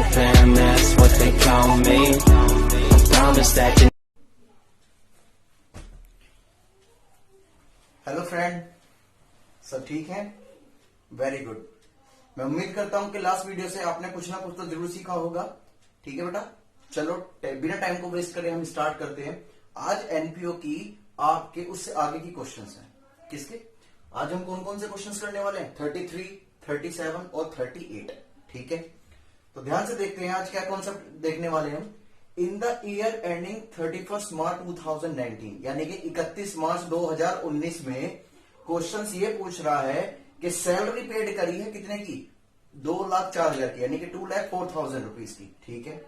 your fam, that's what they call me. I promise that you. Hello friend, सब ठीक है? Very good. मैं उम्मीद करता हूं कि लास्ट वीडियो से आपने कुछ ना कुछ तो जरूर सीखा होगा। ठीक है बेटा, चलो बिना टाइम को वेस्ट करे हम स्टार्ट करते हैं। आज एनपीओ की आपके उससे आगे की क्वेश्चंस हैं। किसके? आज हम कौन कौन से क्वेश्चंस करने वाले हैं? 33, 37 और 38। ठीक है, तो ध्यान से देखते हैं आज क्या कॉन्सेप्ट देखने वाले हम। इन द ईयर एंडिंग 31 मार्च 2019, यानी कि 31 मार्च 2019 में क्वेश्चन ये पूछ रहा है कि सैलरी पेड करी है कितने की? 2,04,000 की, यानी कि 2,04,000 रुपीज की। ठीक है,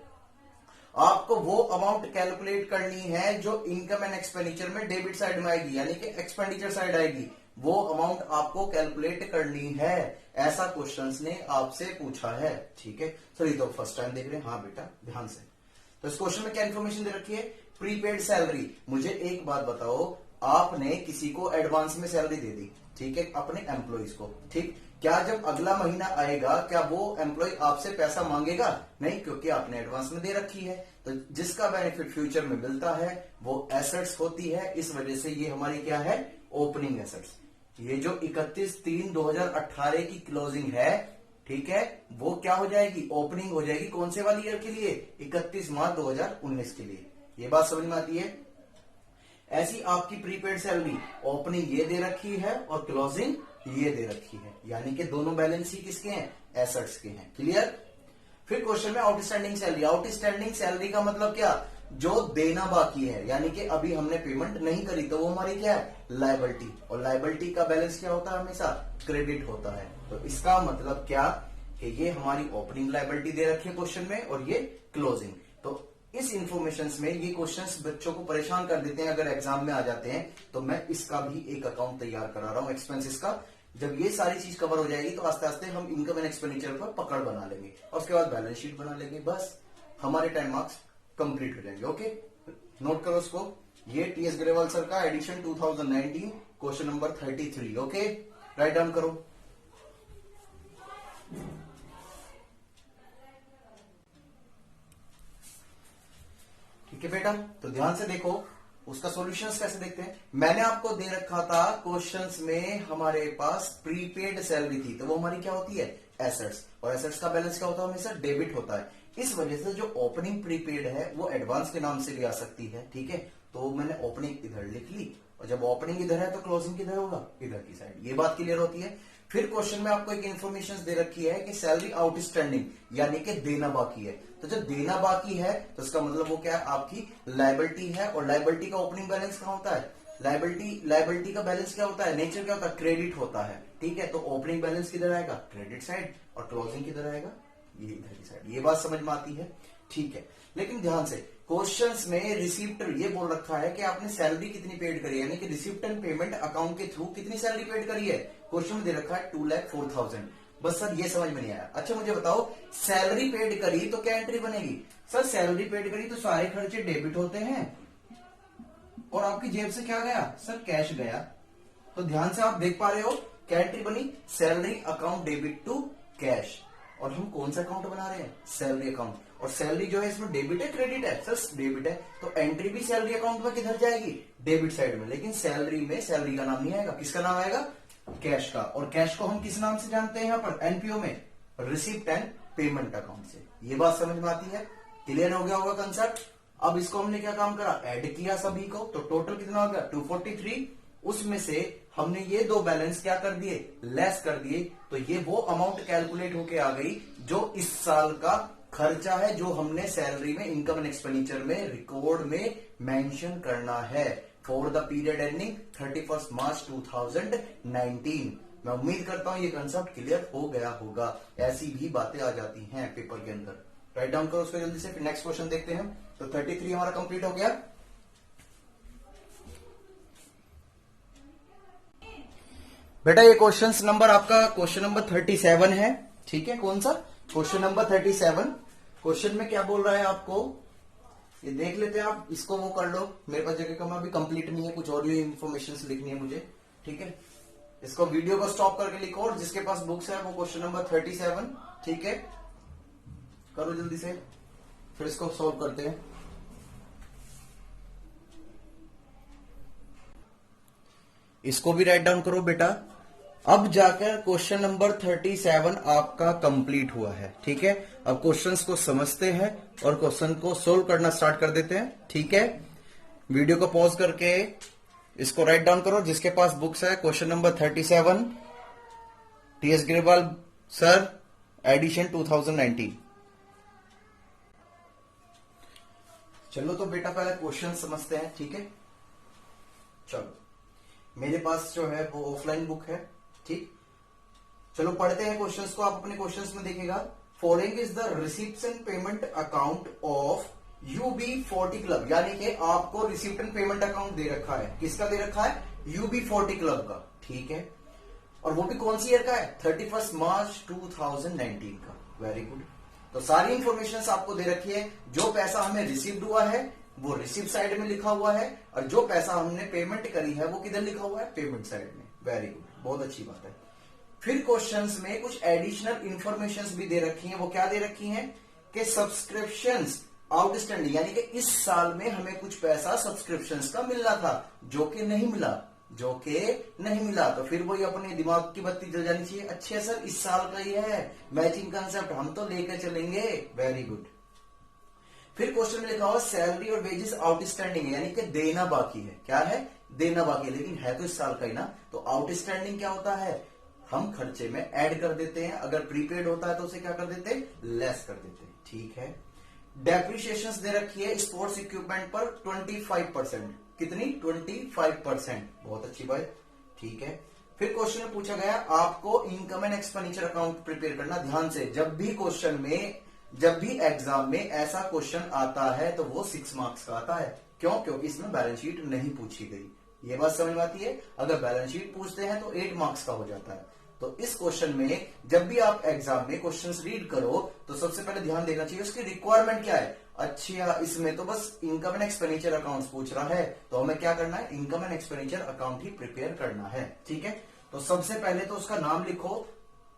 आपको वो अमाउंट कैलकुलेट करनी है जो इनकम एंड एक्सपेंडिचर में डेबिट साइड में आएगी, यानी कि एक्सपेंडिचर साइड आएगी। वो अमाउंट आपको कैलकुलेट करनी है, ऐसा क्वेश्चंस ने आपसे पूछा है। ठीक है, चलिए तो फर्स्ट टाइम देख रहे हैं। हाँ बेटा ध्यान से। तो इस क्वेश्चन में क्या इन्फॉर्मेशन दे रखी है? Prepaid salary. मुझे एक बात बताओ, आपने किसी को एडवांस में सैलरी दे दी, ठीक है, अपने एम्प्लॉइज को। ठीक, क्या जब अगला महीना आएगा क्या वो एम्प्लॉय आपसे पैसा मांगेगा? नहीं, क्योंकि आपने एडवांस में दे रखी है। तो जिसका बेनिफिट फ्यूचर में मिलता है वो एसेट्स होती है। इस वजह से ये हमारी क्या है? Opening assets. ये जो 31/3/2018 की क्लोजिंग है, ठीक है, वो क्या हो जाएगी? ओपनिंग हो जाएगी। कौन से वाली ईयर के लिए? 31 मार्च 2019 के लिए। ये बात समझ में आती है? ऐसी आपकी प्रीपेड सैलरी ओपनिंग ये दे रखी है और क्लोजिंग ये दे रखी है, यानी कि दोनों बैलेंस ही किसके हैं? एसेट्स के हैं। क्लियर? फिर क्वेश्चन में आउटस्टैंडिंग सैलरी। आउटस्टैंडिंग सैलरी का मतलब क्या? जो देना बाकी है, यानी कि अभी हमने पेमेंट नहीं करी, तो वो हमारी क्या है? लायबिलिटी। और लायबिलिटी का बैलेंस क्या होता है? हमेशा क्रेडिट होता है। तो इसका मतलब क्या कि ये हमारी ओपनिंग लायबिलिटी दे रखी है क्वेश्चन में और ये क्लोजिंग। तो इस इंफॉर्मेशन में ये क्वेश्चंस बच्चों को परेशान कर देते हैं अगर एग्जाम में आ जाते हैं। तो मैं इसका भी एक अकाउंट तैयार करा रहा हूं एक्सपेंसेस का। जब ये सारी चीज कवर हो जाएगी तो आस्ते आस्ते हम इनकम एंड एक्सपेंडिचर पर पकड़ बना लेंगे और उसके बाद बैलेंस शीट बना लेंगे। बस हमारे 10 मार्क्स कंप्लीट हो जाएंगे। ओके, नोट करो उसको। ये टीएस ग्रेवाल सर का edition 2019 question number 33। Okay, write down करो। ठीक है बेटा, तो ध्यान से देखो उसका सॉल्यूशंस कैसे देखते हैं। मैंने आपको दे रखा था क्वेश्चंस में हमारे पास प्रीपेड सैलरी थी, तो वो हमारी क्या होती है? एसेट्स। और एसेट्स का बैलेंस क्या होता है? हमेशा डेबिट होता है। इस वजह से जो ओपनिंग प्रीपेड है वो एडवांस के नाम से भी आ सकती है। ठीक है, तो मैंने ओपनिंग इधर लिख ली और जब ओपनिंग इधर है तो क्लोजिंग किधर होगा? इधर की साइड। ये बात क्लियर होती है? फिर क्वेश्चन में आपको एक इन्फॉर्मेशन दे रखी है कि सैलरी आउटस्टैंडिंग, यानी कि देना बाकी है। तो जब देना बाकी है तो इसका मतलब वो क्या है? आपकी लायबिलिटी है। और लायबिलिटी का ओपनिंग बैलेंस कहां होता है? लायबिलिटी का बैलेंस क्या होता है? नेचर क्या होता है? क्रेडिट होता है। ठीक है, तो ओपनिंग बैलेंस किधर आएगा? Credit side. और क्लोजिंग किधर आएगा? ये इधर की साइड। ये बात समझ में आती है? ठीक है, लेकिन ध्यान से क्वेश्चंस में रिसिप्टर ये बोल रखा है कि आपने सैलरी कितनी पेड करी है, यानी कि रिसिप्ट एंड पेमेंट अकाउंट के थ्रू कितनी सैलरी पेड करी है। क्वेश्चन में दे रखा है 2,04,000। बस सर ये समझ में नहीं आया। अच्छा मुझे बताओ, सैलरी पेड करी तो क्या एंट्री बनेगी? सर सैलरी पेड करी तो सारे खर्चे डेबिट होते हैं और आपकी जेब से क्या गया? सर कैश गया। तो ध्यान से आप देख पा रहे हो क्या एंट्री बनी? Salary account debit to cash. और हम कौन सा अकाउंट बना रहे हैं? Salary account. और सैलरी जो है इसमें डेबिट है क्रेडिट है? सर डेबिट है, तो एंट्री भी सैलरी अकाउंट में किधर जाएगी? डेबिट साइड में। लेकिन सैलरी में सैलरी का नाम नहीं आएगा। किसका नाम आएगा? कैश का। और कैश को हम किस नाम से जानते हैं यहाँ पर एनपीओ में? रिसिप्ट एंड पेमेंट अकाउंट से। ये बात समझ में आती है? क्लियर हो गया होगा कंसेप्ट? अब इसको हमने क्या काम करा? ऐड किया सभी को, तो टोटल कितना हो गया? 243। उसमें से हमने ये दो बैलेंस क्या कर दिए? लेस कर दिए। तो ये वो अमाउंट कैलकुलेट होके आ गई जो इस साल का खर्चा है, जो हमने सैलरी में इनकम एंड एक्सपेंडिचर में रिकॉर्ड में मेंशन करना है फॉर द पीरियड एंडिंग 31 मार्च 2019। मैं उम्मीद करता हूं ये कंसेप्ट क्लियर हो गया होगा। ऐसी भी बातें आ जाती हैं पेपर के अंदर। राइट डाउन करो उसको जल्दी से। फिर नेक्स्ट क्वेश्चन देखते हैं। तो 33 हमारा कंप्लीट हो गया। बेटा ये क्वेश्चन नंबर आपका क्वेश्चन नंबर 37 है। ठीक है, कौन सा? Question number 37। क्वेश्चन में क्या बोल रहा है आपको ये देख लेते हैं। आप इसको वो कर लो, मेरे पास जगह कम अभी कंप्लीट नहीं है, कुछ और भी इन्फॉर्मेशन लिखनी है मुझे। ठीक है, इसको वीडियो को स्टॉप करके लिखो और जिसके पास बुक्स है वो क्वेश्चन नंबर 37। ठीक है, करो जल्दी से, फिर इसको सॉल्व करते हैं। इसको भी राइट डाउन करो बेटा। अब जाकर क्वेश्चन नंबर 37 आपका कंप्लीट हुआ है। ठीक है, अब क्वेश्चंस को समझते हैं और क्वेश्चन को सोल्व करना स्टार्ट कर देते हैं। ठीक है, वीडियो को पॉज करके इसको राइट डाउन करो। जिसके पास बुक्स है, question number 37, TS Grewal sir, edition 2019। चलो तो बेटा पहले क्वेश्चन समझते हैं। ठीक है, चलो मेरे पास जो है वो ऑफलाइन बुक है। ठीक, चलो पढ़ते हैं क्वेश्चंस को। आप अपने क्वेश्चंस में देखिएगा, following is the receipt and payment account of UB40 club, यानी कि आपको रिसिप्ट एंड पेमेंट अकाउंट दे रखा है। किसका दे रखा है? UB40 क्लब का। ठीक है, और वो भी कौन सी ईयर का है? 31 मार्च 2019 का। Very good. तो सारी इंफॉर्मेशन आपको दे रखी है। जो पैसा हमें रिसीव्ड हुआ है वो रिसीव साइड में लिखा हुआ है, और जो पैसा हमने पेमेंट करी है वो किधर लिखा हुआ है? पेमेंट साइड में। वेरी गुड, बहुत अच्छी बात है। फिर क्वेश्चंस में कुछ एडिशनल इंफॉर्मेशंस भी दे रखी हैं। वो क्या दे रखी हैं कि सब्सक्रिप्शंस आउटस्टैंडिंग, यानी कि इस साल में हमें कुछ पैसा सब्सक्रिप्शंस का मिलना था जो कि नहीं मिला। तो फिर वही अपने दिमाग की बत्ती जल जानी चाहिए। अच्छे सर इस साल का ही है, मैचिंग कंसेप्ट हम तो लेकर चलेंगे। Very good. फिर क्वेश्चन में लिखा हुआ सैलरी और वेजेस आउटस्टैंडिंग, यानी कि देना बाकी है। क्या है? देना बाकी है, लेकिन है तो इस साल का ही ना। तो आउटस्टैंडिंग क्या होता है? हम खर्चे में ऐड कर देते हैं। अगर प्रीपेड होता है तो उसे क्या कर देते हैं? लेस कर देते हैं। ठीक है, डेप्रिसिएशन दे रखी है स्पोर्ट्स इक्विपमेंट पर 25%। कितनी? 25%। बहुत अच्छी बात। ठीक है, फिर क्वेश्चन में पूछा गया आपको income and expenditure account prepare करना। ध्यान से, जब भी एग्जाम में ऐसा क्वेश्चन आता है तो वो 6 मार्क्स का आता है। क्यों? क्योंकि इसमें बैलेंस शीट नहीं पूछी गई। ये बात समझ में आती है? अगर बैलेंस शीट पूछते हैं तो 8 मार्क्स का हो जाता है। तो इस क्वेश्चन में जब भी आप एग्जाम में क्वेश्चंस रीड करो तो सबसे पहले ध्यान देना चाहिए उसकी रिक्वायरमेंट क्या है। अच्छा, इसमें तो बस इनकम एंड एक्सपेंडिचर अकाउंट पूछ रहा है, तो हमें क्या करना है? Income and expenditure account he prepare करना है। ठीक है, तो सबसे पहले तो उसका नाम लिखो,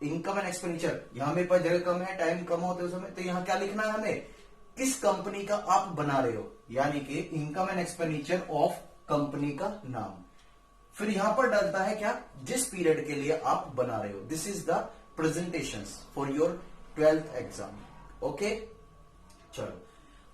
इनकम एंड एक्सपेंडिचर। यहां मेरे पास जगह कम है, टाइम कम होते समय, तो यहां क्या लिखना है हमें? किस कंपनी का आप बना रहे हो, यानी कि income and expenditure of company का नाम। फिर यहां पर डलता है क्या? जिस पीरियड के लिए आप बना रहे हो। This is the presentation for your 12th exam. Okay, चलो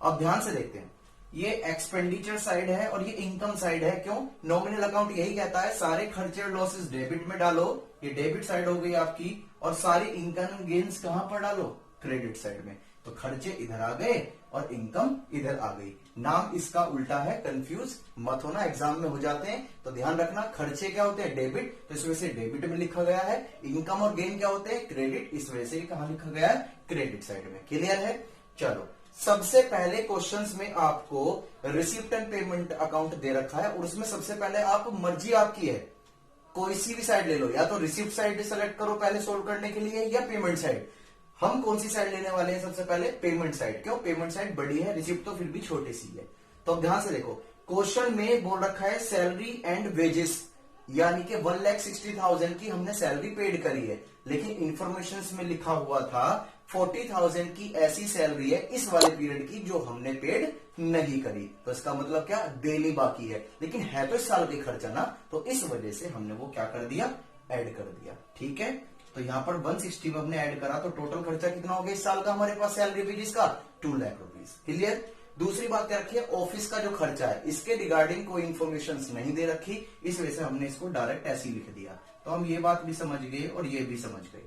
अब ध्यान से देखते हैं। ये एक्सपेंडिचर साइड है और ये इनकम साइड है। क्यों? नॉमिनल अकाउंट यही कहता है सारे खर्चे और लॉसेस डेबिट में डालो। ये डेबिट साइड हो गई आपकी, और सारी इनकम गेन्स कहां पर डालो? क्रेडिट साइड में। तो खर्चे इधर आ गए और इनकम इधर आ गई। नाम इसका उल्टा है, कंफ्यूज मत होना, एग्जाम में हो जाते हैं। तो ध्यान रखना, खर्चे क्या होते हैं? डेबिट, तो इस वजह से डेबिट में लिखा गया है। इनकम और गेन क्या होते हैं? क्रेडिट, इस वजह से कहां लिखा गया है? क्रेडिट साइड में। क्लियर है? चलो, सबसे पहले क्वेश्चंस में आपको रिसिप्ट एंड पेमेंट अकाउंट दे रखा है, और उसमें सबसे पहले आप मर्जी आपकी है, कोई सी भी साइड ले लो। या तो रिसिप्ट साइड सेलेक्ट करो पहले सोल्व करने के लिए, या पेमेंट साइड। हम कौन सी साइड लेने वाले हैं? सबसे पहले पेमेंट साइड। क्यों? पेमेंट साइड बड़ी है, रिसिप्ट तो फिर भी छोटी सी है। तो अब ध्यान से देखो, क्वेश्चन में बोल रखा है सैलरी एंड वेजेस, यानी कि 1,60,000 की हमने सैलरी पेड करी है, लेकिन इंफॉर्मेशन में लिखा हुआ था 40,000 की ऐसी सैलरी है इस वाले पीरियड की जो हमने पेड नहीं करी। तो इसका मतलब क्या? देनी बाकी है, लेकिन है तो इस साल के खर्चा ना, तो इस वजह से हमने वो क्या कर दिया? ऐड कर दिया। ठीक है, तो यहां पर 160 हमने ऐड करा, तो टोटल खर्चा कितना हो गया इस साल का हमारे पास सैलरी वेजेस का? 2 लाख रुपीज। क्लियर? दूसरी बात क्या रखी है? ऑफिस का जो खर्चा है, इसके रिगार्डिंग कोई इंफॉर्मेशन नहीं दे रखी, इस वजह से हमने इसको डायरेक्ट ऐसे ही लिख दिया। तो हम ये बात भी समझ गए और ये भी समझ गए।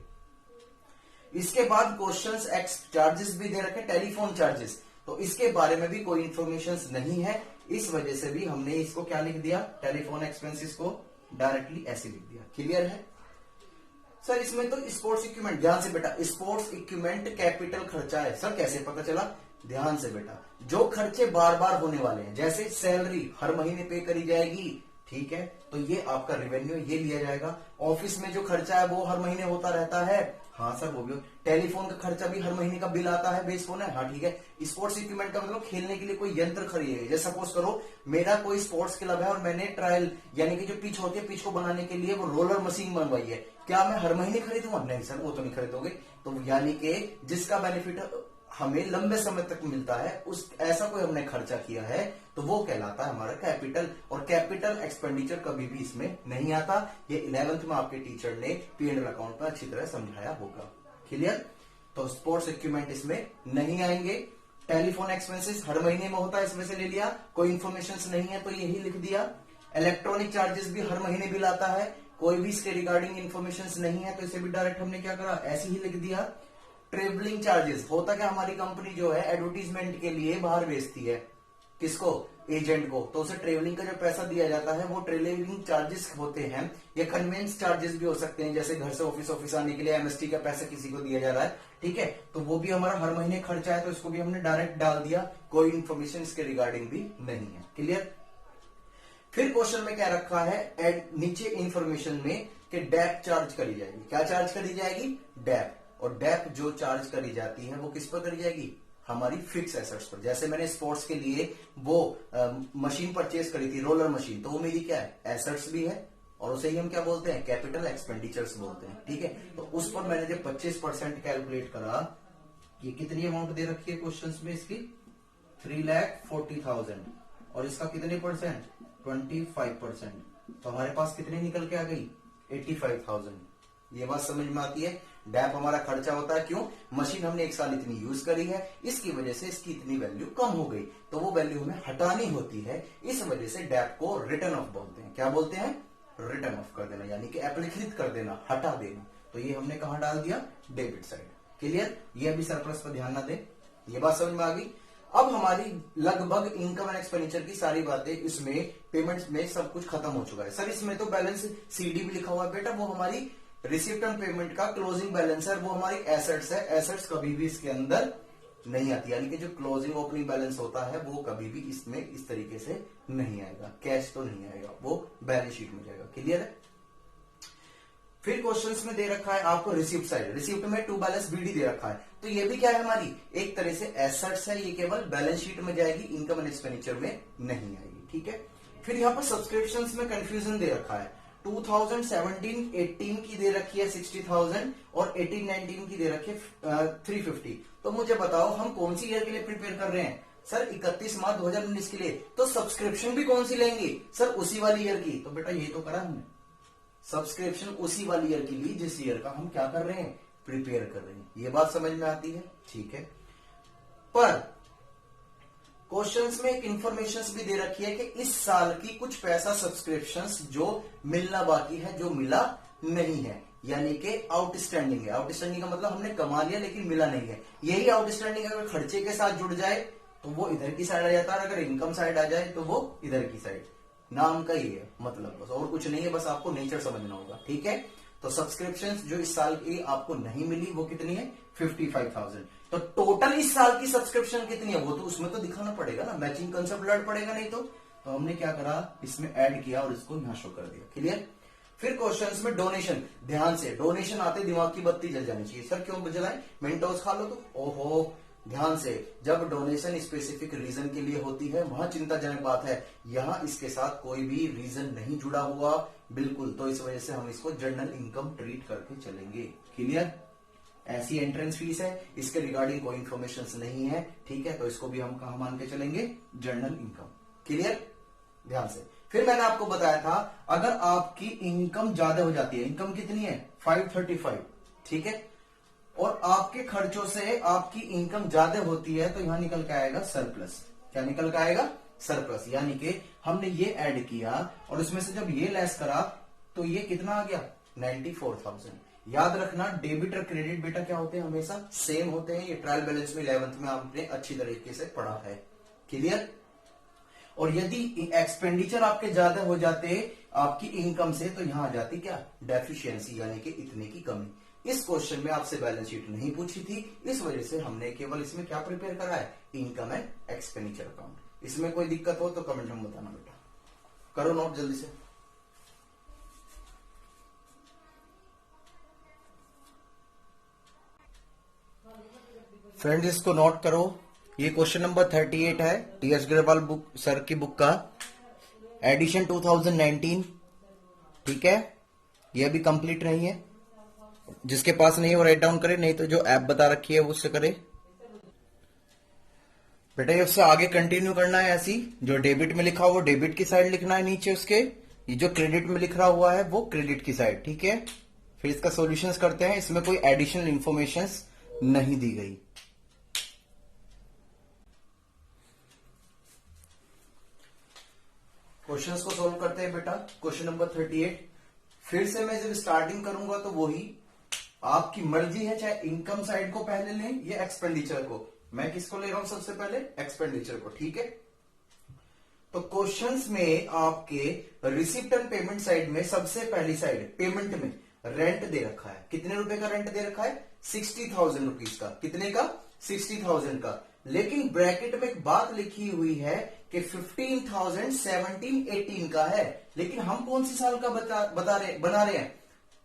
इसके बाद क्वेश्चंस एक्स चार्जेस भी दे रखे, टेलीफोन चार्जेस, तो इसके बारे में भी कोई इंफॉर्मेशन नहीं है, इस वजह से भी हमने इसको क्या लिख दिया? टेलीफोन एक्सपेंसेस को डायरेक्टली ऐसे लिख दिया। क्लियर है सर? इसमें तो स्पोर्ट्स इक्विपमेंट, ध्यान से बेटा, स्पोर्ट्स इक्विपमेंट कैपिटल खर्चा है। सर कैसे पता चला? ध्यान से बेटा, जो खर्चे बार बार होने वाले हैं, जैसे सैलरी हर महीने पे करी जाएगी, ठीक है, तो ये आपका रेवेन्यू ये लिया जाएगा। ऑफिस में जो खर्चा है वो हर महीने होता रहता है, हाँ सर वो भी। टेलीफोन का खर्चा भी हर महीने का बिल आता है, बेस फोन है, हाँ ठीक है। स्पोर्ट्स इक्विपमेंट का मतलब खेलने के लिए कोई यंत्र खरीदे, जैसे सपोज करो मेरा कोई स्पोर्ट्स क्लब है और मैंने ट्रायल यानी कि जो पिच होती है, पिच को बनाने के लिए वो रोलर मशीन बनवाई है, क्या मैं हर महीने खरीदूंगा? नहीं सर, वो तो नहीं खरीदोगे। तो यानी कि जिसका बेनिफिट हमें लंबे समय तक मिलता है, उस ऐसा कोई हमने खर्चा किया है तो वो कहलाता है हमारा कैपिटल। और कैपिटल एक्सपेंडिचर कभी भी इसमें नहीं आता। ये 11th में आपके टीचर ने P&L अकाउंट में अच्छी तरह समझाया होगा। क्लियर? तो स्पोर्ट्स इक्विपमेंट इसमें नहीं आएंगे। टेलीफोन एक्सपेंसेस हर महीने में होता है, इसमें से ले लिया। कोई इंफॉर्मेशन नहीं है तो यही लिख दिया। इलेक्ट्रॉनिक चार्जेस भी हर महीने बिल आता है, कोई भी इसके रिगार्डिंग इंफॉर्मेशन नहीं है तो इसे भी डायरेक्ट हमने क्या करा, ऐसे ही लिख दिया। ट्रेवलिंग चार्जेस होता क्या, हमारी कंपनी जो है एडवर्टीजमेंट के लिए बाहर भेजती है, किसको, एजेंट को, तो उसे ट्रेवलिंग का जो पैसा दिया जाता है वो ट्रेवलिंग चार्जेस होते हैं। या कन्वेंस चार्जेस भी हो सकते हैं, जैसे घर से ऑफिस आने के लिए एमएसटी का पैसा किसी को दिया जा रहा है, ठीक है, तो वो भी हमारा हर महीने खर्चा है, तो इसको भी हमने डायरेक्ट डाल दिया, कोई इन्फॉर्मेशन इसके रिगार्डिंग भी नहीं है। क्लियर? फिर क्वेश्चन में क्या रखा है नीचे इंफॉर्मेशन में कि डेप चार्ज करी जाएगी। क्या चार्ज करी जाएगी? डेप। और डेप जो चार्ज करी जाती है वो किस पर करी जाएगी? हमारी फिक्स एसेट्स पर। जैसे मैंने स्पोर्ट्स के लिए वो मशीन परचेज करी थी, रोलर मशीन, तो वो मेरी क्या है, एसेट्स भी है, और उसे ही हम क्या बोलते हैं, कैपिटल एक्सपेंडिचर्स बोलते हैं। ठीक है, तो उस पर मैंने जब 25% कैलकुलेट करा, ये कितनी अमाउंट दे रखी है क्वेश्चंस में इसकी, 3,40,000, और इसका कितने परसेंट, 25%, तो हमारे पास कितनी निकल के आ गई, 85,000। ये बात समझ में आती है? डैप हमारा खर्चा होता है, क्यों, मशीन हमने एक साल इतनी यूज करी है, इसकी वजह से इसकी इतनी वैल्यू कम हो गई, तो वो वैल्यू हमें हटानी होती है, इस वजह से डैप को रिटर्न ऑफ बोलते हैं। क्या बोलते हैं? रिटर्न ऑफ कर देना, यानी कि अपलिखित कर देना, हटा देना। तो ये हमने कहां डाल दिया, डेबिट साइड। क्लियर? ये अभी सरप्लस पर ध्यान ना दे, ये बात समझ में आ गई। अब हमारी लगभग इनकम एंड एक्सपेंडिचर की सारी बातें इसमें पेमेंट्स में सब कुछ खत्म हो चुका है। सर इसमें तो बैलेंस सीडी भी लिखा हुआ है, बेटा वो हमारी रिसिप्ट एंड पेमेंट का क्लोजिंग बैलेंस है, वो हमारी एसेट्स है, एसेट्स कभी भी इसके अंदर नहीं आती, यानी कि जो क्लोजिंग ओपनिंग बैलेंस होता है वो कभी भी इसमें इस तरीके से नहीं आएगा, कैश तो नहीं आएगा, वो बैलेंस शीट में जाएगा। क्लियर है? फिर क्वेश्चंस में दे रखा है आपको रिसिप्ट साइड, रिसिप्ट में टू बैलेंस बीडी दे रखा है, तो ये भी क्या है, हमारी एक तरह से एसेट्स है, ये केवल बैलेंस शीट में जाएगी, इनकम एंड एक्सपेंडिचर में नहीं आएगी। ठीक है, फिर यहाँ पर सब्सक्रिप्शंस में कंफ्यूजन दे रखा है, 2017-18 की दे रखी है 60,000 और 18-19 की दे रखी है 350। तो मुझे बताओ हम कौन सी ईयर के लिए प्रिपेयर कर रहे हैं? सर 31 मार्च 2019 के लिए, तो सब्सक्रिप्शन भी कौन सी लेंगे? सर उसी वाली ईयर की। तो बेटा ये तो करा हमने, सब्सक्रिप्शन उसी वाली ईयर की ली जिस ईयर का हम क्या कर रहे हैं, प्रिपेयर कर रहे हैं। ये बात समझ में आती है? ठीक है, पर क्वेश्चंस में एक इंफॉर्मेशन भी दे रखी है कि इस साल की कुछ पैसा सब्सक्रिप्शंस जो मिलना बाकी है, जो मिला नहीं है, यानी कि आउटस्टैंडिंग है। आउटस्टैंडिंग का मतलब हमने कमा लिया लेकिन मिला नहीं है। यही आउटस्टैंडिंग अगर खर्चे के साथ जुड़ जाए तो वो इधर की साइड आ जाता है, अगर इनकम साइड आ जाए तो वो इधर की साइड। नाम का ही है मतलब, बस और कुछ नहीं है, बस आपको नेचर समझना होगा। ठीक है, तो सब्सक्रिप्शंस जो इस साल की आपको नहीं मिली वो कितनी है, 55,000। तो टोटल इस साल की सब्सक्रिप्शन कितनी है वो तो उसमें तो दिखाना पड़ेगा ना, मैचिंग कंसेप्ट लड़ पड़ेगा, नहीं तो हमने क्या करा, इसमें ऐड किया और इसको यहां शो कर दिया। क्लियर? फिर क्वेश्चंस में डोनेशन, ध्यान से, डोनेशन आते दिमाग की बत्ती जल जानी चाहिए। सर क्यों जलाए, मेंटोस खा लो तो, ओहो, ध्यान से, जब डोनेशन स्पेसिफिक रीजन के लिए होती है वहां चिंताजनक बात है, यहां इसके साथ कोई भी रीजन नहीं जुड़ा हुआ बिल्कुल, तो इस वजह से हम इसको जनरल इनकम ट्रीट करके चलेंगे। क्लियर? ऐसी एंट्रेंस फीस है, इसके रिगार्डिंग कोई इंफॉर्मेशन नहीं है। ठीक है, तो इसको भी हम कहां मान के चलेंगे, जनरल इनकम। क्लियर? ध्यान से। फिर मैंने आपको बताया था अगर आपकी इनकम ज्यादा हो जाती है, इनकम कितनी है 535, ठीक है, और आपके खर्चों से आपकी इनकम ज्यादा होती है, तो यहां निकल के आएगा सरप्लस। क्या निकल के आएगा, सरप्लस, यानी कि हमने ये ऐड किया और उसमें से जब ये लेस करा तो ये कितना आ गया, 94,000। याद रखना डेबिट और क्रेडिट बेटा क्या होते हैं, हमेशा सेम होते हैं। ये ट्रायल बैलेंस में 11th में आपने अच्छी तरीके से पढ़ा है। क्लियर? और यदि एक्सपेंडिचर आपके ज्यादा हो जाते आपकी इनकम से, तो यहां आ जाती क्या, डेफिशिएंसी, यानी कि इतने की कमी। इस क्वेश्चन में आपसे बैलेंस शीट नहीं पूछी थी, इस वजह से हमने केवल इसमें क्या प्रिपेयर करा है, इनकम एंड एक्सपेंडिचर अकाउंट। इसमें कोई दिक्कत हो तो कमेंट में बताना बेटा, करो नोट जल्दी से। फ्रेंड्स इसको नोट करो, ये क्वेश्चन नंबर 38 है टीएस अग्रवाल बुक सर की बुक का, एडिशन 2019। ठीक है, ये अभी कंप्लीट नहीं है, जिसके पास नहीं वो राइट डाउन करे, नहीं तो जो ऐप बता रखी है वो उससे करे। बेटा ये उससे आगे कंटिन्यू करना है ऐसी, जो डेबिट में लिखा हुआ वो डेबिट की साइड लिखना है नीचे उसके, ये जो क्रेडिट में लिख रहा हुआ है वो क्रेडिट की साइड, ठीक है। फिर इसका सॉल्यूशंस करते हैं, इसमें कोई एडिशनल इंफॉर्मेशंस नहीं दी गई। क्वेश्चंस को सॉल्व करते हैं बेटा। क्वेश्चन नंबर 38, फिर से मैं जब स्टार्टिंग करूंगा तो वही आपकी मर्जी है, चाहे इनकम साइड को पहले लें या एक्सपेंडिचर को। मैं किसको ले रहा हूं सबसे पहले? एक्सपेंडिचर को, ठीक है। तो क्वेश्चंस में आपके रिसिप्ट एंड पेमेंट साइड में सबसे पहली साइड पेमेंट में रेंट दे रखा है। कितने रुपए का रेंट दे रखा है? 60,000 रुपीज का। कितने का? 60,000 का। लेकिन ब्रैकेट में एक बात लिखी हुई है कि 15,000 17, 18 का है। लेकिन हम कौन सी साल का बना रहे हैं?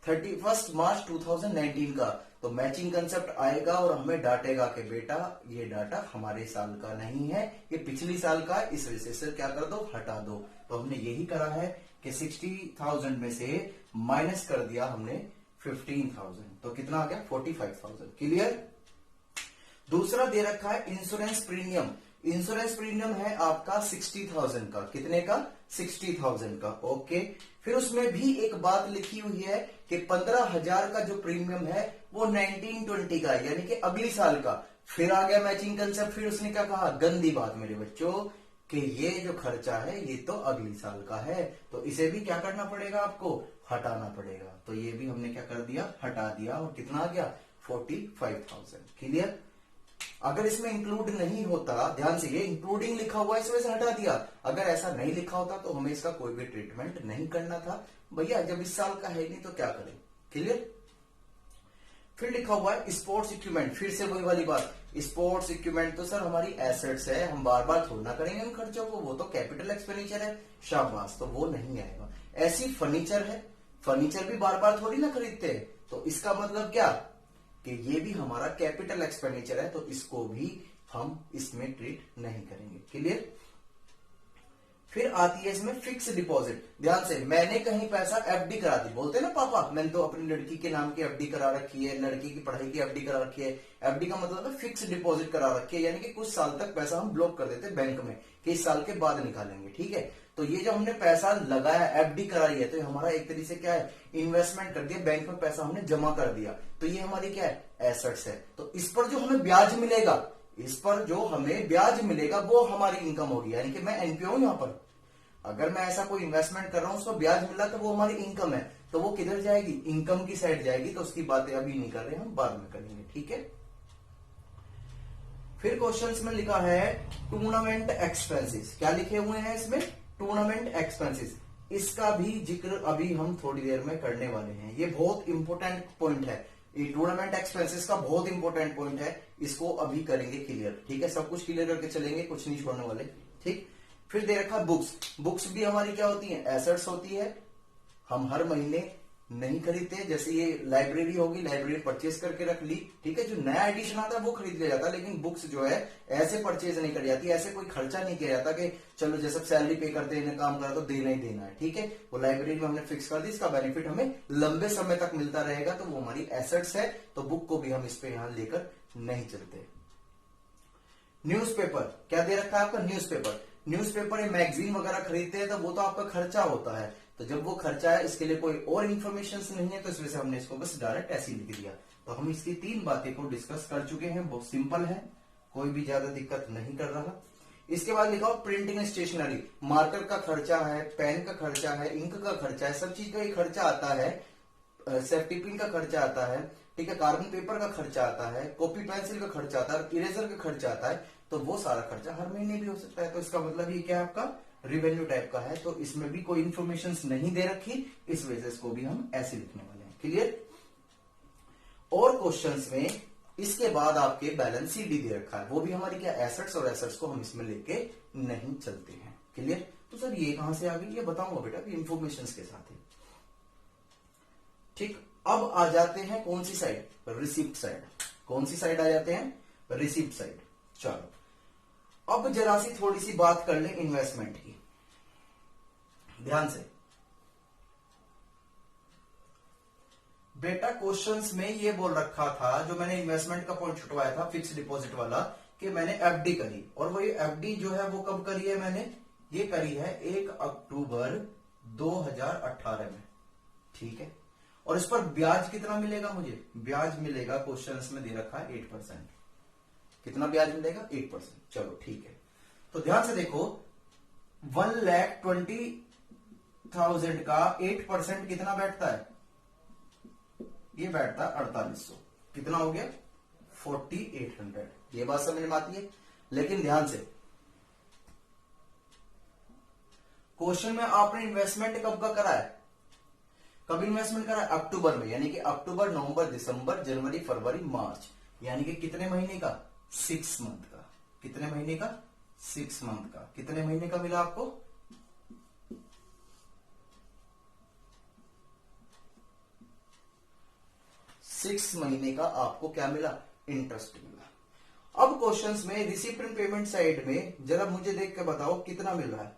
31 मार्च 2019 का। तो मैचिंग कंसेप्ट आएगा और हमें डांटेगा कि बेटा ये डाटा हमारे साल का नहीं है, ये पिछली साल का है, इस वजह से क्या कर दो? हटा दो। तो हमने यही करा है कि 60,000 में से माइनस कर दिया हमने 15,000, तो कितना आ गया? 45,000। क्लियर? दूसरा दे रखा है इंश्योरेंस प्रीमियम। इंश्योरेंस प्रीमियम है आपका 60,000 का। कितने का? 60,000 का। ओके। फिर उसमें भी एक बात लिखी हुई है कि 15,000 का जो प्रीमियम है वो 1920 का है, यानी कि अगली साल का। फिर आ गया मैचिंग कंसेप्ट। फिर उसने क्या कहा? गंदी बात मेरे बच्चों, कि ये जो खर्चा है ये तो अगली साल का है, तो इसे भी क्या करना पड़ेगा? आपको हटाना पड़ेगा। तो ये भी हमने क्या कर दिया? हटा दिया। और कितना आ गया? 45,000। क्लियर? अगर इसमें इंक्लूड नहीं होता, ध्यान से, ये इंक्लूडिंग लिखा हुआ है इस वजह से हटा दिया। अगर ऐसा नहीं लिखा होता तो हमें इसका कोई भी ट्रीटमेंट नहीं करना था। भैया जब इस साल का है नहीं तो क्या करें? क्लियर? फिर लिखा हुआ है स्पोर्ट्स इक्विपमेंट। फिर से वही वाली बात, स्पोर्ट्स इक्विपमेंट तो सर हमारी एसेट्स है, हम बार बार थोड़ा करेंगे उन खर्चों को, वो तो कैपिटल एक्सपेंडिचर है। शाबाश, तो वो नहीं आएगा। ऐसी फर्नीचर है, फर्नीचर भी बार बार थोड़ी ना खरीदते हैं, तो इसका मतलब क्या कि ये भी हमारा कैपिटल एक्सपेंडिचर है, तो इसको भी हम इसमें ट्रीट नहीं करेंगे। क्लियर? फिर आती है इसमें फिक्स डिपॉजिट। ध्यान से, मैंने कहीं पैसा एफडी करा दी, बोलते हैं ना पापा मैंने तो अपनी लड़की के नाम की एफडी करा रखी है, लड़की की पढ़ाई की एफडी करा रखी है। एफडी का मतलब है फिक्स डिपॉजिट करा रखी है, यानी कि कुछ साल तक पैसा हम ब्लॉक कर देते बैंक में कि इस साल के बाद निकालेंगे, ठीक है। तो ये जो हमने पैसा लगाया, एफडी कराई है, तो हमारा एक तरीके से क्या है? इन्वेस्टमेंट कर दिया, बैंक में पैसा हमने जमा कर दिया, तो ये हमारी क्या है? एसेट्स है। तो इस पर जो हमें ब्याज मिलेगा, इस पर जो हमें ब्याज मिलेगा वो हमारी इनकम होगी, यानी कि मैं एनपीओ हूं यहां पर। अगर मैं ऐसा कोई इन्वेस्टमेंट कर रहा हूं, उसको ब्याज मिला तो वो हमारी इनकम है, तो वो किधर जाएगी? इनकम की साइड जाएगी। तो उसकी बातें अभी नहीं कर रहे, हम बाद में करेंगे, ठीक है। फिर क्वेश्चंस में लिखा है टूर्नामेंट एक्सपेंसेस। क्या लिखे हुए हैं इसमें? Tournament expenses. इसका भी जिक्र अभी हम थोड़ी देर में करने वाले हैं। ये बहुत इंपॉर्टेंट पॉइंट है, ये टूर्नामेंट एक्सपेंसेस का बहुत इंपॉर्टेंट पॉइंट है, इसको अभी करेंगे क्लियर, ठीक है। सब कुछ क्लियर करके चलेंगे, कुछ नहीं छोड़ने वाले, ठीक। फिर दे रखा बुक्स। बुक्स भी हमारी क्या होती है? एसेट्स होती है, हम हर महीने नहीं खरीदते। जैसे ये लाइब्रेरी होगी, लाइब्रेरी परचेज करके रख ली, ठीक है। जो नया एडिशन आता है वो खरीद लिया जाता है, लेकिन बुक्स जो है ऐसे परचेज नहीं करी जाती, ऐसे कोई खर्चा नहीं किया जाता कि चलो जैसे सैलरी पे करते हैं, काम करा तो देना ही देना है, ठीक है। वो लाइब्रेरी में हमने फिक्स कर दी, इसका बेनिफिट हमें लंबे समय तक मिलता रहेगा, तो वो हमारी एसेट्स है। तो बुक को भी हम इस पे यहां लेकर नहीं चलते। न्यूज़पेपर क्या दे रखा है आपका? न्यूज़पेपर। न्यूज़पेपर या मैगजीन वगैरह खरीदते हैं तो वो तो आपका खर्चा होता है, तो जब वो खर्चा है इसके लिए कोई और इन्फॉर्मेशन नहीं है, तो इस वजह से हमने इसको बस डायरेक्ट ऐसे ही लिख दिया। तो हम इसकी 3 बातें को डिस्कस कर चुके हैं, बहुत सिंपल है, कोई भी ज्यादा दिक्कत नहीं कर रहा। इसके बाद लिखा हो प्रिंटिंग स्टेशनरी। मार्कर का खर्चा है, पेन का खर्चा है, इंक का खर्चा है, सब चीज का एक खर्चा आता है। सेफ्टी पिन का खर्चा आता है, ठीक है। कार्बन पेपर का खर्चा आता है, कॉपी पेंसिल का खर्चा आता है, इरेजर का खर्चा आता है, तो वो सारा खर्चा हर महीने भी हो सकता है। तो इसका मतलब ये क्या है? आपका रिवेन्यू टाइप का है, तो इसमें भी कोई इन्फॉर्मेशन नहीं दे रखी, इस वजह से इसको भी हम ऐसे लिखने वाले हैं। क्लियर? और क्वेश्चंस में इसके बाद आपके बैलेंस शीट दे रखा है, वो भी हमारी क्या? एसेट्स, और एसेट्स को हम इसमें लेके नहीं चलते हैं। क्लियर? तो सर ये कहां से आ गई? ये बताऊंगा बेटा कि इंफॉर्मेशन के साथ ही, ठीक। अब आ जाते हैं कौन सी साइड? Receipt side. कौन सी साइड आ जाते हैं? Receipt side. चलो अब जरा सी थोड़ी सी बात कर लें इन्वेस्टमेंट की, ध्यान से। बेटा क्वेश्चंस में ये बोल रखा था, जो मैंने इन्वेस्टमेंट का पॉइंट छुटवाया था फिक्स डिपॉजिट वाला, कि मैंने एफडी करी, और वो ये एफडी जो है वो कब करी है मैंने, ये करी है 1 अक्टूबर 2018 में, ठीक है। और इस पर ब्याज कितना मिलेगा मुझे, ब्याज मिलेगा क्वेश्चंस में दे रखा है 8%। कितना ब्याज मिलेगा, 8%। चलो ठीक है, तो ध्यान से देखो 1,20,000 का 8% कितना बैठता है, ये बैठता है 4800। कितना हो गया, 4800। ये बात समझ में आती है। लेकिन ध्यान से, क्वेश्चन में आपने इन्वेस्टमेंट कब का करा है, कब इन्वेस्टमेंट करा है, अक्टूबर में, यानी कि अक्टूबर, नवंबर, दिसंबर, जनवरी, फरवरी, मार्च, यानी कि कितने महीने का, 6 मंथ का। कितने महीने का, 6 मंथ का। कितने महीने का मिला आपको, 6 महीने का आपको क्या मिला, इंटरेस्ट मिला। अब क्वेश्चंस में रिसीप्ट एंड पेमेंट साइड में जरा मुझे देख के बताओ कितना मिल रहा है।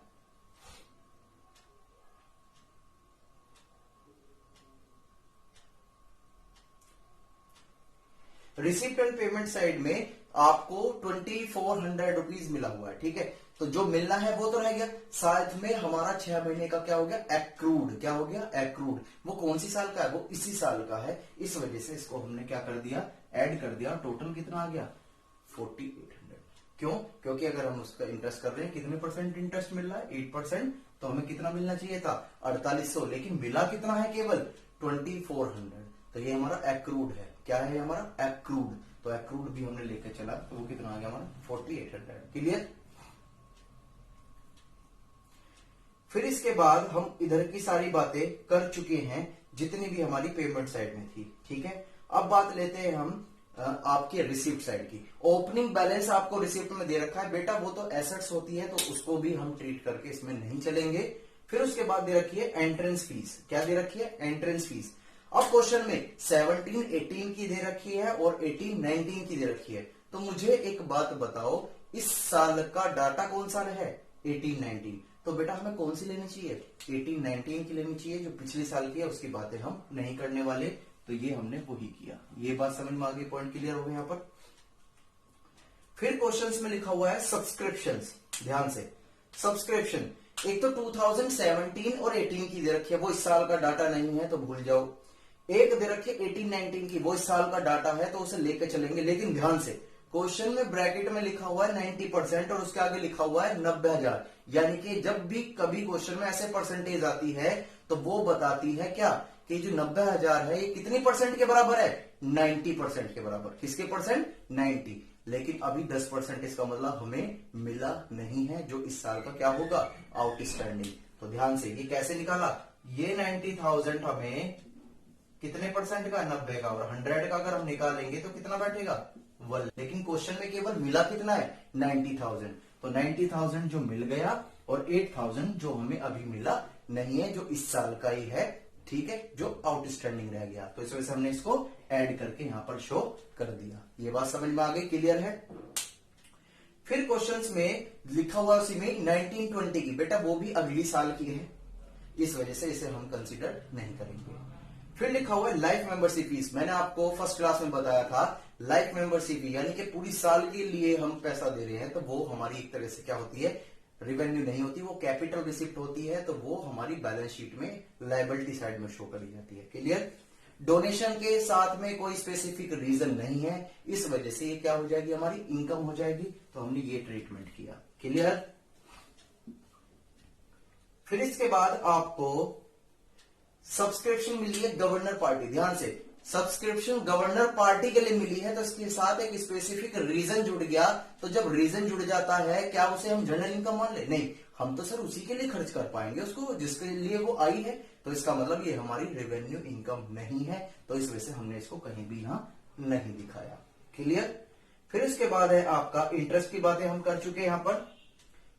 रिसीप्ट एंड पेमेंट साइड में आपको 2400 रुपीज मिला हुआ है, ठीक है। तो जो मिलना है वो तो रह गया, साथ में हमारा 6 महीने का क्या हो गया, एक्रूड। क्या हो गया, एक्रूड। वो कौन सी साल का है, वो इसी साल का है, इस वजह से इसको हमने क्या कर दिया, ऐड कर दिया। टोटल कितना आ गया, 4800। क्यों, क्योंकि अगर हम उसका इंटरेस्ट कर रहे हैं, कितने परसेंट इंटरेस्ट मिल रहा है, 8%, तो हमें कितना मिलना चाहिए था, 4800, लेकिन मिला कितना है, केवल 2400। तो ये हमारा एक्रूड है। क्या है हमारा, एक्रूड। तो एक्रूड भी हमने लेकर चला, तो वो कितना आ गया हमारा, 4800। क्लियर। फिर इसके बाद हम इधर की सारी बातें कर चुके हैं, जितनी भी हमारी पेमेंट साइड में थी, ठीक है। अब बात लेते हैं हम आपके रिसिप्ट साइड की। ओपनिंग बैलेंस आपको रिसिप्ट में दे रखा है बेटा, वो तो एसेट्स होती है, तो उसको भी हम ट्रीट करके इसमें नहीं चलेंगे। फिर उसके बाद दे रखी है एंट्रेंस फीस। क्या दे रखी है, एंट्रेंस फीस। अब क्वेश्चन में 17, 18 की दे रखी है और 18, 19 की दे रखी है। तो मुझे एक बात बताओ, इस साल का डाटा कौन सा है, 18, 19। तो बेटा हमें कौन सी लेनी चाहिए, 18, 19 की लेनी चाहिए। जो पिछले साल की है उसकी बातें हम नहीं करने वाले, तो ये हमने वही किया। ये बात समझ में आ गई, पॉइंट क्लियर हो गए यहाँ पर। फिर क्वेश्चंस में लिखा हुआ है सब्सक्रिप्शंस। ध्यान से, सब्सक्रिप्शन एक तो 2017 और 18 की दे रखी है, वो इस साल का डाटा नहीं है तो भूल जाओ। एक दे रखी है 18, 19 की, वो इस साल का डाटा है तो उसे लेकर चलेंगे। लेकिन ध्यान से, क्वेश्चन में ब्रैकेट में लिखा हुआ है 90% और उसके आगे लिखा हुआ है 90,000, यानी कि जब भी कभी क्वेश्चन में ऐसे परसेंटेज आती है तो वो बताती है क्या, कि जो 90,000 है ये कितनी परसेंट के बराबर है, 90% के बराबर। किसके परसेंट, 90। लेकिन अभी 10% इसका मतलब हमें मिला नहीं है, जो इस साल का क्या होगा, आउटस्टैंडिंग। तो ध्यान से, ये कैसे निकाला, ये 90,000 हमें कितने परसेंट का, 90 का, और 100 का अगर हम निकालेंगे तो कितना बैठेगा, 1। लेकिन क्वेश्चन में केवल मिला कितना है, 90,000। तो 90,000 जो मिल गया और 8,000 जो हमें अभी मिला नहीं है, जो इस साल का ही है, ठीक है, जो आउटस्टैंडिंग रह गया। तो इस वजह से हमने इसको ऐड करके यहां पर शो कर दिया। ये बात समझ में आ गई, क्लियर है। फिर क्वेश्चंस में लिखा हुआ उसी में 1920 की, बेटा वो भी अगली साल की है, इस वजह से इसे हम कंसीडर नहीं करेंगे। फिर लिखा हुआ है लाइफ मेंबरशिप फीस। मैंने आपको फर्स्ट क्लास में बताया था, लाइफ मेंबरशिप यानी कि पूरी साल के लिए हम पैसा दे रहे हैं, तो वो हमारी एक तरह से क्या होती है, रिवेन्यू नहीं होती, वो कैपिटल रिसिप्ट होती है, तो वो हमारी बैलेंस शीट में लायबिलिटी साइड में शो करी जाती है। क्लियर। डोनेशन के साथ में कोई स्पेसिफिक रीजन नहीं है, इस वजह से ये क्या हो जाएगी, हमारी इनकम हो जाएगी, तो हमने ये ट्रीटमेंट किया। क्लियर। फिर इसके बाद आपको सब्सक्रिप्शन मिली है गवर्नर पार्टी। ध्यान से, सब्सक्रिप्शन गवर्नर पार्टी के लिए मिली है, तो इसके साथ एक स्पेसिफिक रीजन जुड़ गया। तो जब रीजन जुड़ जाता है, क्या उसे हम जनरल इनकम मान ले, नहीं, हम तो सर उसी के लिए खर्च कर पाएंगे उसको जिसके लिए वो आई है, तो इसका मतलब ये हमारी रेवेन्यू इनकम नहीं है, तो इस वजह से हमने इसको कहीं भी यहां नहीं दिखाया। क्लियर। फिर इसके बाद है आपका इंटरेस्ट की बातें हम कर चुके हैं यहां पर।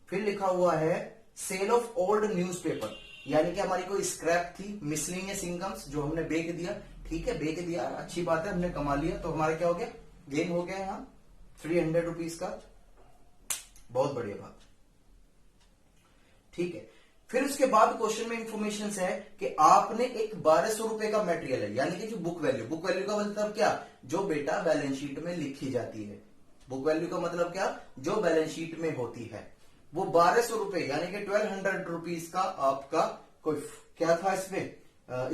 फिर लिखा हुआ है सेल ऑफ ओल्ड न्यूज़पेपर, यानी कि हमारी कोई स्क्रैप थी, मिसलेनियस इनकम्स, जो हमने बेच दिया। ठीक है, बेच दिया, अच्छी बात है, हमने कमा लिया, तो हमारा क्या हो गया, गेन हो गया यहां 300 रुपीज का, बहुत बढ़िया बात। ठीक है। फिर उसके बाद क्वेश्चन में इंफॉर्मेशन है कि आपने एक 1200 रुपए का मटेरियल है, यानी कि जो बुक वैल्यू का मतलब क्या, जो बेटा बैलेंस शीट में लिखी जाती है, बुक वैल्यू का मतलब क्या, जो बैलेंस शीट में होती है। वो 1200 रुपए यानी कि 1200 रुपीज का आपका कोई क्या था इसमें,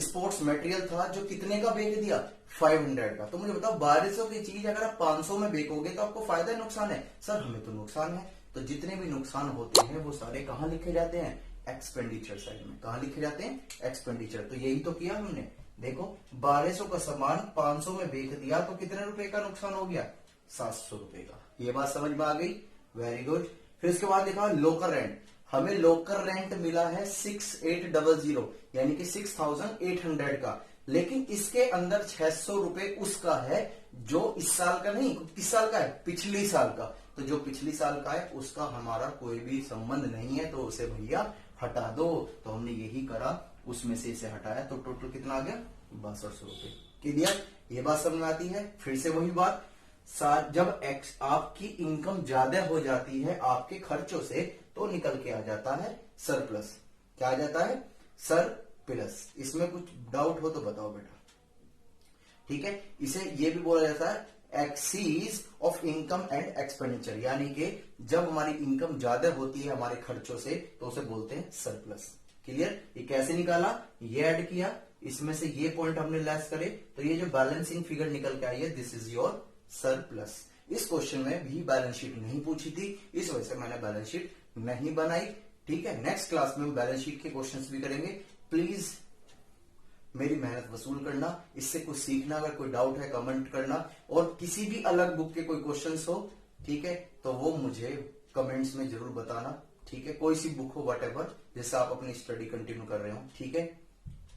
स्पोर्ट्स मटेरियल था, जो कितने का बेच दिया, 500 का। तो मुझे बताओ 1200 की चीज अगर आप 500 में बेचोगे तो आपको फायदा है नुकसान है? सर हमें तो नुकसान है। तो जितने भी नुकसान होते हैं वो सारे कहां लिखे जाते हैं, एक्सपेंडिचर साइड में। कहां लिखे जाते हैं, एक्सपेंडिचर। तो यही तो किया हमने। देखो 1200 का सामान 500 में बेच दिया तो कितने रुपए का नुकसान हो गया, 700 रुपए का। ये बात समझ में आ गई, वेरी गुड। फिर उसके बाद लिखा लोकर रेंट। हमें लोकर रेंट मिला है 6800 यानी कि 6800 का, लेकिन इसके अंदर 600 रुपए उसका है जो इस साल का नहीं, किस साल का है, पिछली साल का। तो जो पिछली साल का है उसका हमारा कोई भी संबंध नहीं है, तो उसे भैया हटा दो। तो हमने यही करा, उसमें से इसे हटाया, तो टोटल कितना आ गया, 6200 रुपए। क्लियर, ये बात समझ में आती है। फिर से वही बात, जब आपकी इनकम ज्यादा हो जाती है आपके खर्चों से, तो निकल के आ जाता है सरप्लस। क्या आ जाता है, सरप्लस। इसमें कुछ डाउट हो तो बताओ बेटा, ठीक है। इसे ये भी बोला जाता है excess of income and expenditure, यानी कि जब हमारी इनकम ज्यादा होती है हमारे खर्चों से तो उसे बोलते हैं सरप्लस। क्लियर, ये कैसे निकाला, ये ऐड किया, इसमें से ये पॉइंट हमने लेस करे, तो ये जो बैलेंसिंग फिगर निकल के आई है, दिस इज योर सरप्लस। इस क्वेश्चन में भी बैलेंस शीट नहीं पूछी थी, इस वजह से मैंने बैलेंस शीट नहीं बनाई। ठीक है, नेक्स्ट क्लास में हम बैलेंस शीट के क्वेश्चंस भी करेंगे। प्लीज मेरी मेहनत वसूल करना, इससे कुछ सीखना। अगर कोई डाउट है कमेंट करना, और किसी भी अलग बुक के कोई क्वेश्चंस हो, ठीक है, तो वो मुझे कमेंट्स में जरूर बताना। ठीक है, कोई सी बुक हो व्हाटएवर, जिससे आप अपनी स्टडी कंटिन्यू कर रहे हो। ठीक है,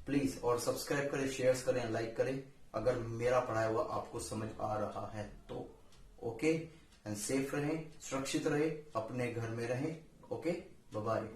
प्लीज, और सब्सक्राइब करें, शेयर करें, लाइक करें अगर मेरा पढ़ाया हुआ आपको समझ आ रहा है तो। ओके, एंड सेफ रहें, सुरक्षित रहें, अपने घर में रहें। Okay, bye bye.